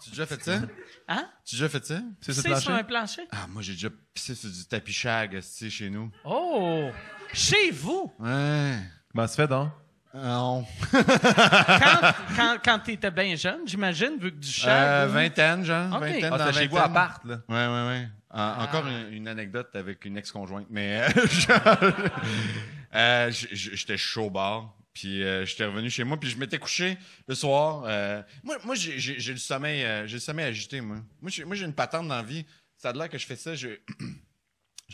Tu as déjà fait ça? Hein? Tu as déjà fait ça? C'est sur un plancher? Ah, moi, j'ai déjà pissé sur du tapis shag, chez nous. Oh! Chez vous? Ouais. Comment ça fait, donc? Non. Quand t'étais bien jeune, j'imagine, vu que du shag... Vingtaine, genre. OK. Vingtaine Ah, dans c'était chez vous, vingtaine. à part, là. Ouais. Encore une anecdote avec une ex-conjointe, mais j'étais chaud au bar, puis j'étais revenu chez moi, puis je m'étais couché le soir. Moi, j'ai le sommeil agité, moi. Moi, j'ai une patente dans la vie. Ça a l'air que je fais ça, je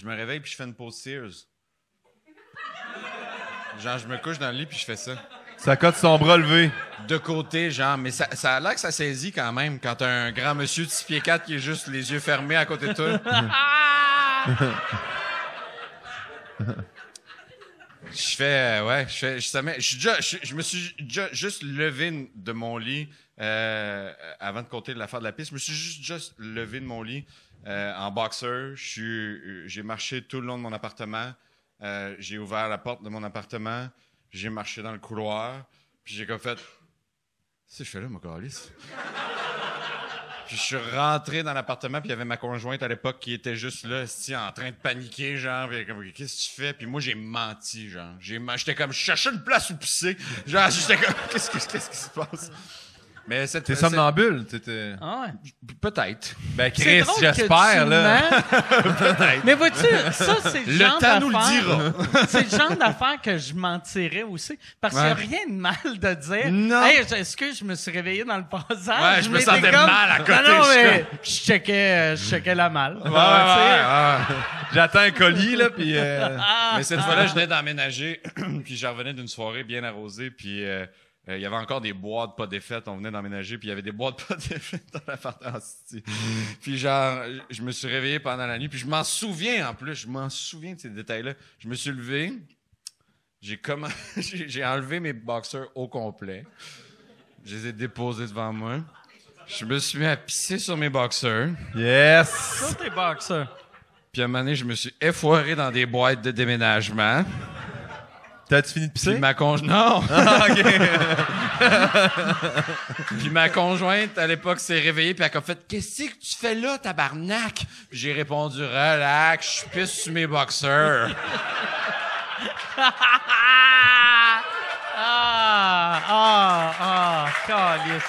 me réveille, puis je fais une pause Sears. Genre, je me couche dans le lit, puis je fais ça. Ça cote son bras levé. De côté, genre, mais ça a l'air que ça saisit quand même quand t'as un grand monsieur de 6 pieds 4 qui est juste les yeux fermés à côté de toi. Je me suis juste levé de mon lit avant de compter l'affaire de la piste. Je me suis juste levé de mon lit en boxer. J'ai marché tout le long de mon appartement. J'ai ouvert la porte de mon appartement. J'ai marché dans le couloir. Puis j'ai comme fait... Qu'est-ce que je fais là, mon calice? Puis je suis rentré dans l'appartement, puis il y avait ma conjointe à l'époque qui était juste là, en train de paniquer, genre, puis comme, qu'est-ce que tu fais? Puis moi, j'ai menti, genre. J'étais comme, je cherchais une place où pisser. Genre, j'étais comme, qu'est-ce qui se passe? Mais T'es somnambule, t'étais... Ah ouais. Peut-être. Ben, C'est Chris, drôle que j'espère, tu là. mens. Peut-être. Mais vois-tu, ça, c'est le genre temps nous le d'affaire- dira. C'est le genre d'affaire que je mentirais aussi. Parce qu'il n'y a rien de mal de dire. Non. Hey, est-ce que je me suis réveillé dans le passage? Ouais, je me m'étais sentais mal à côté, Non, je suis mais je checkais la malle. J'attends un colis, là, puis... Mais cette fois-là, je venais d'emménager, puis j'en revenais d'une soirée bien arrosée, puis il y avait encore des boîtes pas défaites. On venait d'emménager, puis il y avait des boîtes pas défaites dans l'appartement. Puis genre, je me suis réveillé pendant la nuit, puis je m'en souviens en plus, de ces détails-là. Je me suis levé, j'ai enlevé mes boxers au complet. Je les ai déposés devant moi. Je me suis mis à pisser sur mes boxers. Yes! Ça, t'es boxer. Puis à un moment donné, je me suis effoiré dans des boîtes de déménagement. T'as-tu fini de pisser? Puis ma conjointe... Non! Ah, OK. Puis ma conjointe, à l'époque, s'est réveillée, puis elle a fait « Qu'est-ce que tu fais là, tabarnak? » Puis j'ai répondu « Relax, je pisse sur mes boxers. » Calice.